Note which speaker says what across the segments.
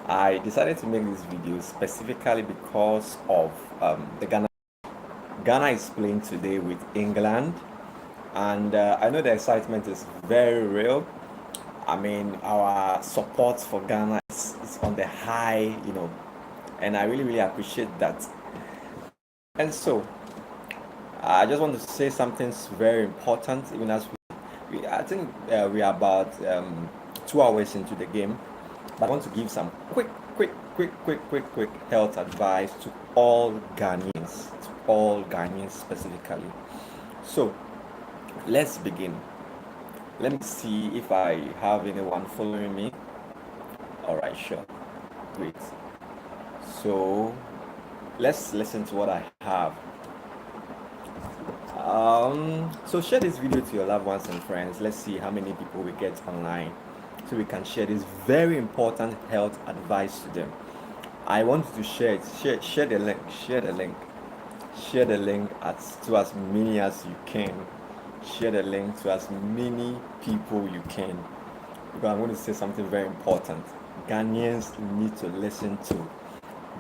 Speaker 1: I decided to make this video specifically because of the Ghana. Ghana is playing today with England, and I know the excitement is very real. I mean, our support for Ghana is on the high, and I really, really appreciate that. And so, I just want to say something very important, even as I think we are about 2 hours into the game. But I want to give some quick health advice to all Ghanaians specifically. So let's begin. Let me see if I have anyone following me. All right, sure, great. So let's listen to what I have. So share this video to your loved ones and friends. Let's see how many people we get online, so we can share this very important health advice to them. I want you to share it. Share the link. Share the link to as many as you can. Share the link to as many people you can. Because I'm going to say something very important. Ghanaians need to listen to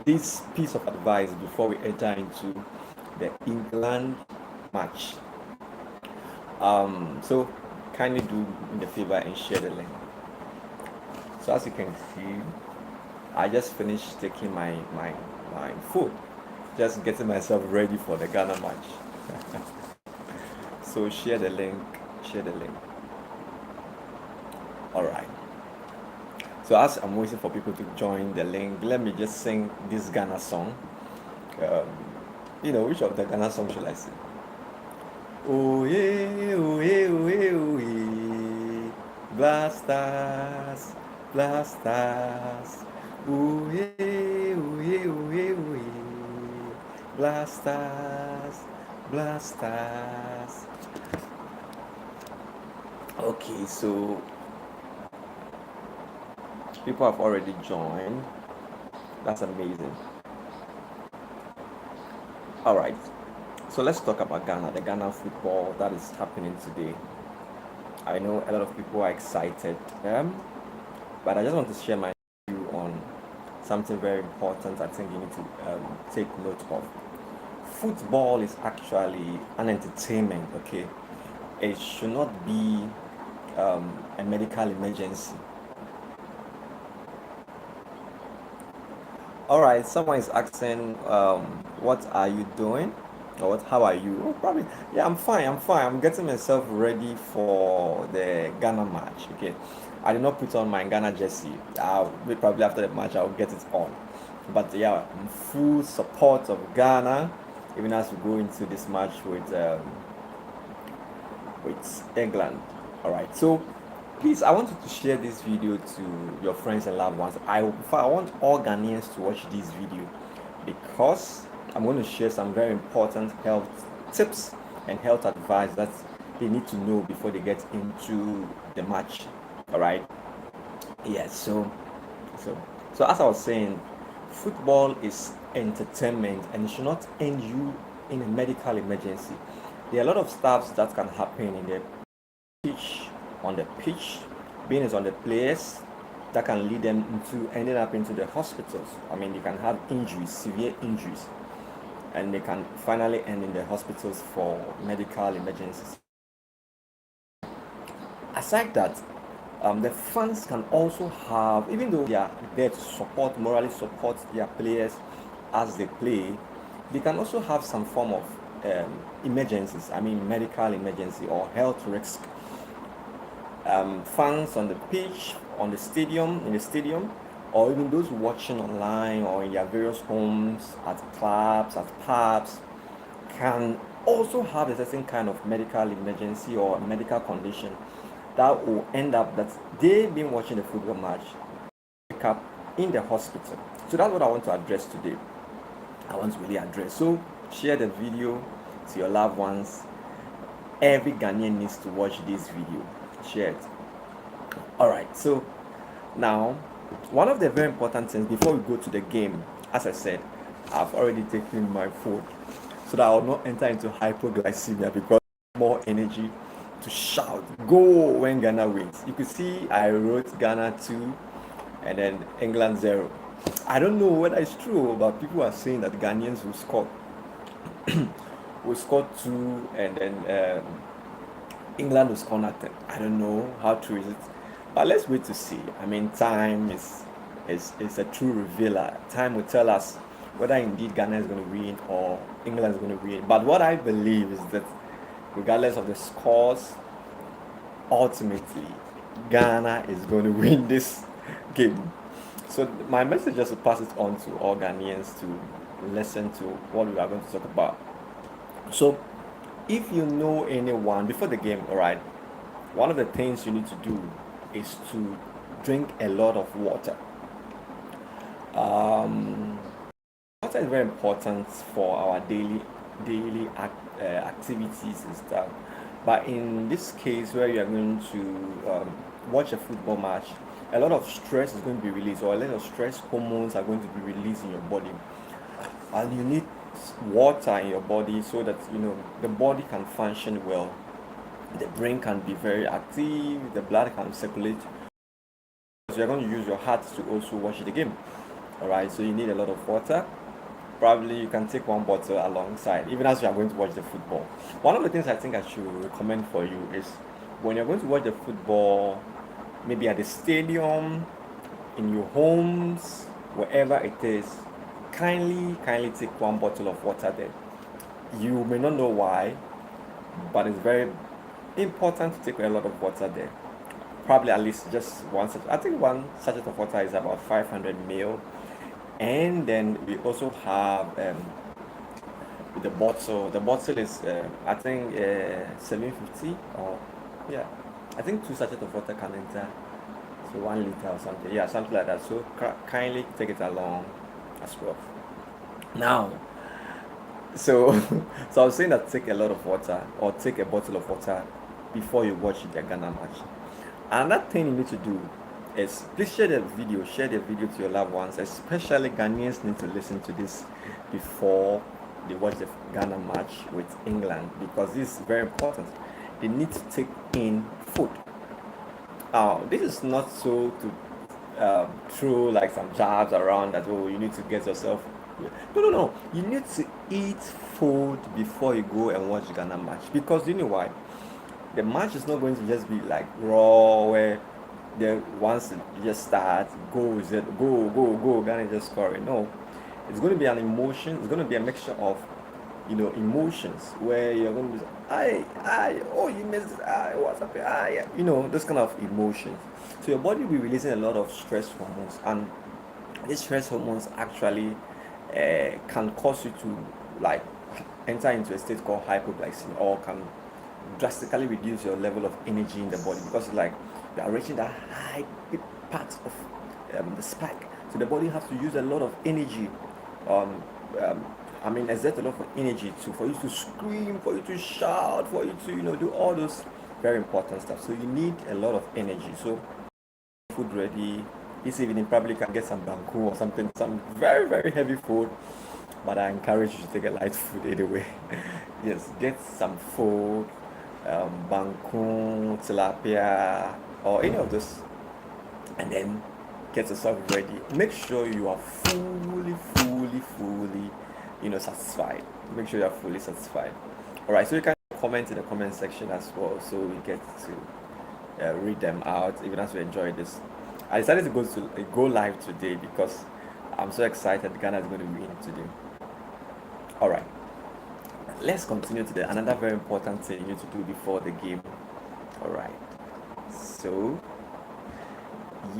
Speaker 1: this piece of advice before we enter into the England match. So kindly do me the favor and share the link. So as you can see, I just finished taking my food, just getting myself ready for the Ghana match. So share the link. All right. So as I'm waiting for people to join the link, let me just sing this Ghana song. Which of the Ghana song should I sing? Oh yeah, oh yeah, oh yeah, oh yeah. Blasters, blasters. Oh yeah, oh yeah, oh yeah, oh yeah. Blasters, blasters. Okay, so people have already joined. That's amazing. All right. So let's talk about Ghana, the Ghana football that is happening today. I know a lot of people are excited, but I just want to share my view on something very important I think you need to take note of. Football is actually an entertainment, okay? It should not be a medical emergency. All right, someone is asking, what are you doing? Or how are you? Oh, probably, yeah, I'm fine. I'm getting myself ready for the Ghana match. Okay, I did not put on my Ghana jersey. Probably after the match I'll get it on. But yeah, I'm full support of Ghana, even as we go into this match with England. All right, so please, I want you to share this video to your friends and loved ones. I want all Ghanaians to watch this video because I'm going to share some very important health tips and health advice that they need to know before they get into the match. All right. Yes. So as I was saying, football is entertainment and it should not end you in a medical emergency. There are a lot of stuff that can happen in the pitch, being is on the players, that can lead them into ending up into the hospitals. I mean, they can have injuries, severe injuries, and they can finally end in the hospitals for medical emergencies. Aside that, the fans can also have, even though they are there to morally support their players as they play, they can also have some form of emergencies. I mean, medical emergency or health risk. Fans on the pitch, in the stadium, or even those watching online or in their various homes, at clubs, at pubs, can also have a certain kind of medical emergency or medical condition that will end up that they've been watching the football match, pick up in the hospital. So that's what I want to address today. I want to really address. So share the video to your loved ones. Every Ghanaian needs to watch this video. Share it. All right. So now, one of the very important things before we go to the game, as I said, I've already taken my food so that I will not enter into hypoglycemia because more energy to shout, go when Ghana wins. You could see I wrote Ghana 2 and then England 0. I don't know whether it's true, but people are saying that Ghanaians will score two, and then England will score nothing. I don't know how true is it, but let's wait to see. I mean, time is a true revealer. Time will tell us whether indeed Ghana is going to win or England is going to win. But what I believe is that regardless of the scores, ultimately Ghana is going to win this game. So my message is to pass it on to all Ghanaians to listen to what we are going to talk about. So if you know anyone before the game, all right, one of the things you need to do is to drink a lot of water. Water is very important for our activities and stuff. But in this case, where you are going to watch a football match, a lot of stress is going to be released, or a lot of stress hormones are going to be released in your body, and you need water in your body so that the body can function well, the brain can be very active, the blood can circulate. So you're going to use your heart to also watch the game. All right, so you need a lot of water. Probably you can take one bottle alongside, even as you are going to watch the football. One of the things I think I should recommend for you is when you're going to watch the football, maybe at the stadium, in your homes, wherever it is, kindly take one bottle of water there. You may not know why, but it's very important to take a lot of water there. Probably at least just one sachet. I think one sachet of water is about 500 ml. And then we also have the bottle. The bottle is I think 750, or yeah, I think 2 sachets of water can enter, so 1 liter or something. Yeah, something like that. So kindly take it along as well. Now, so so I was saying that take a lot of water, or take a bottle of water before you watch the Ghana match. Another thing you need to do is please share the video to your loved ones. Especially Ghanaians need to listen to this before they watch the Ghana match with England, because this is very important. They need to take in food. This is not so to throw like some jabs around that, oh, you need to get yourself. No. You need to eat food before you go and watch the Ghana match, because you know why? The match is not going to just be like raw, where once it just starts, go, Ghana just scoring. No, it's going to be an emotion. It's going to be a mixture of emotions, where you're going to be oh, you missed it, what's up, yeah, this kind of emotions. So your body will be releasing a lot of stress hormones, and these stress hormones actually can cause you to like enter into a state called hypoglycemia, or can drastically reduce your level of energy in the body, because like you are reaching that high part of the spike. So the body has to use a lot of energy, exert a lot of energy for you to scream, for you to shout, for you to do all those very important stuff. So you need a lot of energy. So food ready. This evening probably can get some banku or something, some very very heavy food, but I encourage you to take a light food anyway. Yes, get some food, banku, tilapia, or any of this, and then get yourself ready. Make sure you are fully satisfied. Make sure you are fully satisfied. All right, so you can comment in the comment section as well, so we get to read them out even as we enjoy this. I decided to go live today because I'm so excited. Ghana is going to win today. All right, let's continue today. Another very important thing you need to do before the game. All right, so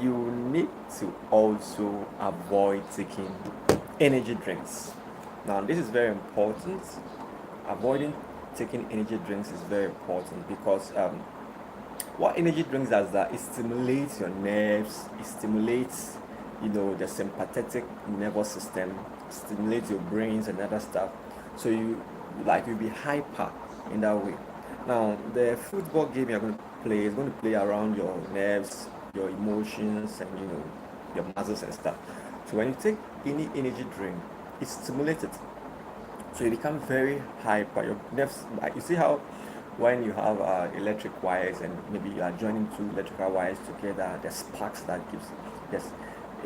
Speaker 1: you need to also avoid taking energy drinks. Now, this is very important. Avoiding taking energy drinks is very important, because what energy drinks does, that it stimulates your nerves, it stimulates the sympathetic nervous system, stimulates your brains and other stuff, so you'll be hyper in that way. Now, the football game you're going to play is going to play around your nerves, your emotions, and your muscles and stuff. So when you take any energy drink, it stimulates it, so you become very hyper. Your nerves, like you see how when you have electric wires, and maybe you are joining two electrical wires together, the sparks that gives, yes,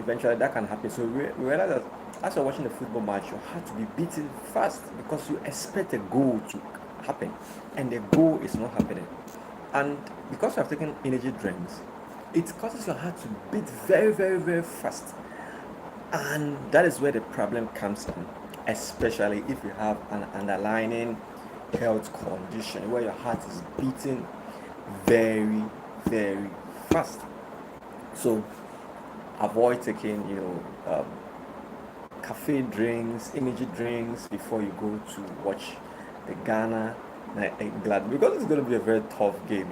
Speaker 1: eventually that can happen. So we realize that as you're watching the football match, you have to be beaten fast because you expect a goal to happen, and the goal is not happening. And because you have taken energy drinks, it causes your heart to beat very, very, very fast. And that is where the problem comes in, especially if you have an underlying health condition where your heart is beating very, very fast. So avoid taking, cafe drinks, energy drinks before you go to watch the Ghana England, because it's going to be a very tough game.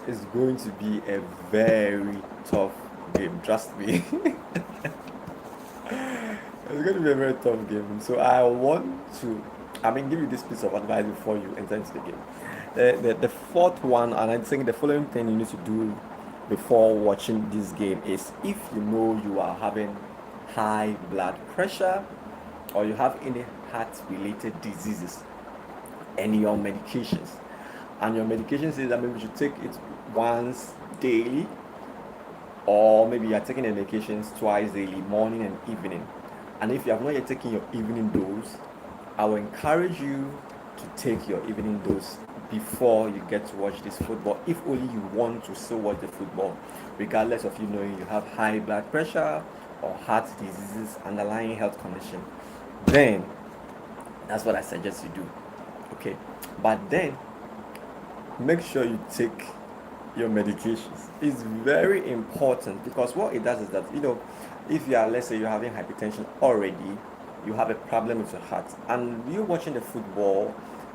Speaker 1: It's going to be a very tough game. Trust me. It's going to be a very tough game. So I want to, give you this piece of advice before you enter into the game. The fourth one, and I think the following thing you need to do before watching this game is, if you know you are having high blood pressure or you have any heart related diseases and your medications, and your medication says that maybe you should take it once daily, or maybe you are taking the medications twice daily, morning and evening, and if you have not yet taken your evening dose, I will encourage you to take your evening dose before you get to watch this football, if only you want to still watch the football, regardless of you knowing you have high blood pressure or heart diseases, underlying health condition. Then that's what I suggest you do. Okay, but then make sure you take your medications. It's very important, because what it does is that, if you are, let's say you're having hypertension already, you have a problem with your heart, and you're watching the football,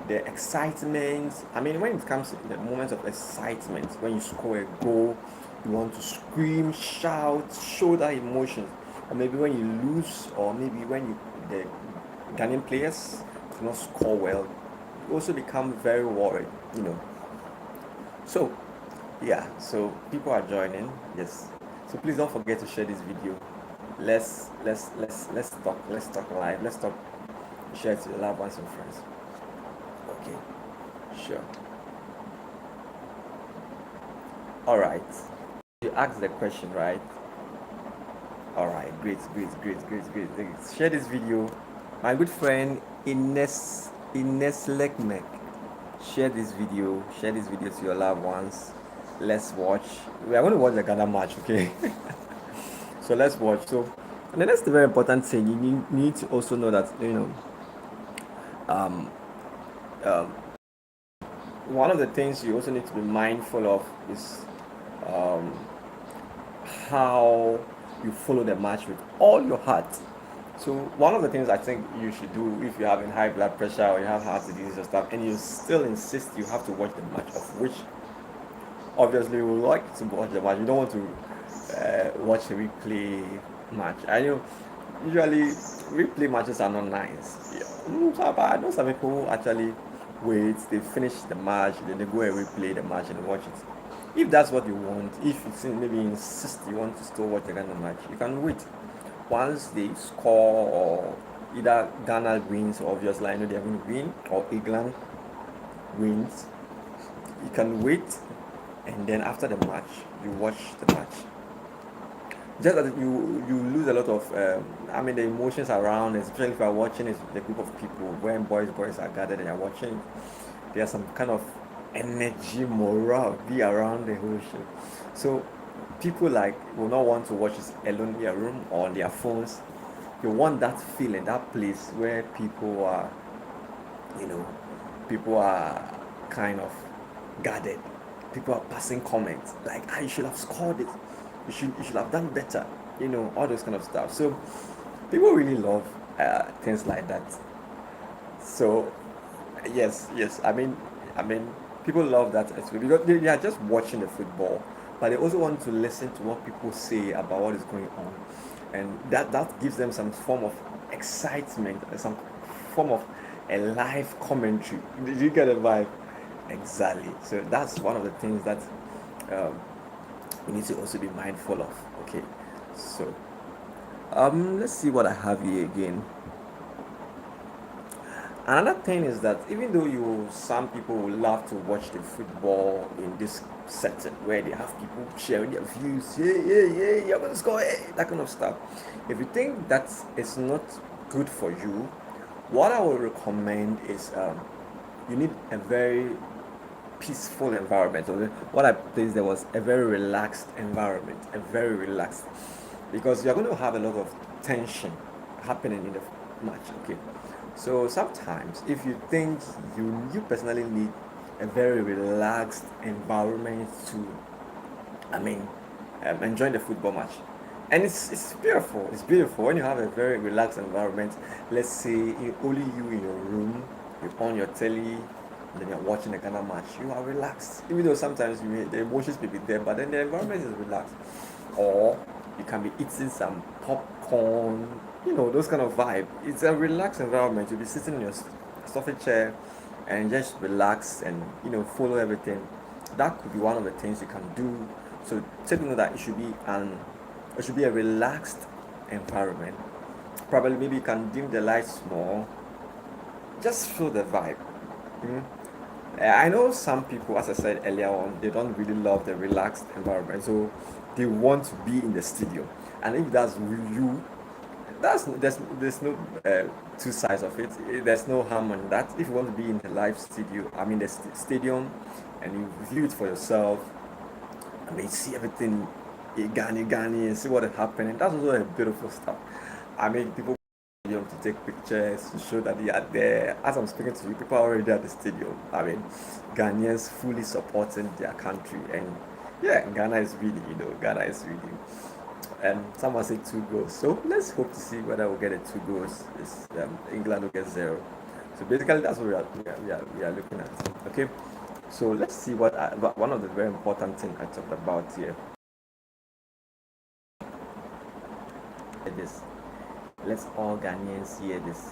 Speaker 1: the excitement, when it comes to the moments of excitement, when you score a goal, you want to scream, shout, show that emotion. Or maybe when you lose, or maybe when the Ghanaian players do not score well, you also become very worried. So so people are joining. Yes, so please don't forget to share this video. Let's talk live. Let's talk. Share it to your loved ones and friends. Okay, sure. All right, you asked the question, right? All right, great. Share this video. My good friend Ines Lekmek, share this video to your loved ones. Let's watch. We are going to watch the Ghana match, okay? So let's watch. So, and then that's the very important thing. You need to also know that, um, um, one of the things you also need to be mindful of is how you follow the match with all your heart. So one of the things I think you should do, if you're having high blood pressure or you have heart disease or stuff, and you still insist you have to watch the match, of which obviously you would like to watch the match, you don't want to watch a replay match. I know usually replay matches are not nice. So, I know some people actually wait, they finish the match, then they go and replay the match and watch it. If that's what you want, if you maybe insist you want to still watch the Ghana match, you can wait. Once they score, or either Ghana wins, obviously I know they're going to win, or England wins, you can wait, and then after the match you watch the match. Just that you lose a lot of the emotions around, especially if you're watching it with a group of people, when boys are gathered and you're watching, there's some kind of energy, morale be around the whole show. So people will not want to watch it alone in their room or on their phones. You want that feeling, that place where people are kind of gathered. People are passing comments like, you should have scored it, you should have done better, all those kind of stuff. So people really love things like that. So yes, people love that as well, because they are just watching the football, but they also want to listen to what people say about what is going on, and that gives them some form of excitement, some form of a live commentary. Did you get a vibe? Exactly. So that's one of the things that we need to also be mindful of. Okay, so let's see what I have here again. Another thing is that even though some people will love to watch the football in this setting where they have people sharing their views, yeah, yeah, yeah, you're gonna score, hey, that kind of stuff. If you think that is not good for you, what I would recommend is you need a very peaceful environment. So what I placed there was a very relaxed environment, a very relaxed, because you're going to have a lot of tension happening in the match. Okay, so sometimes if you think you personally need a very relaxed environment to, I mean, enjoy the football match. And it's beautiful. It's beautiful when you have a very relaxed environment. Let's say only you in your room, you on your telly, and then you're watching the Ghana match. You are relaxed, even though sometimes the emotions may be there, but then the environment is relaxed. Or you can be eating some popcorn, those kind of vibe. It's a relaxed environment. You'll be sitting in your stuffy chair and just relax and follow everything. That could be one of the things you can do. So take note that it should be a relaxed environment. Probably maybe you can dim the lights more. Just feel the vibe. Mhm. I know some people, as I said earlier on, they don't really love the relaxed environment, so they want to be in the stadium. And if that's you, there's no two sides of it. There's no harm in that. If you want to be in the live studio, I mean the stadium, and you view it for yourself, I mean see everything, Ghani, and see what is happening. That's also a beautiful stuff. I mean people stadium to take pictures to show that they are there. As I'm speaking to you, people are already at the stadium. I mean, Ghanaians fully supporting their country, and yeah, Ghana is really, Ghana is really. And someone said 2 goals, so let's hope to see whether we'll get a 2 goals. It's, England will get 0. So basically, that's what we are looking at. Okay, so let's see what one of the very important things I talked about here. This. Let's all Ghanaians hear this.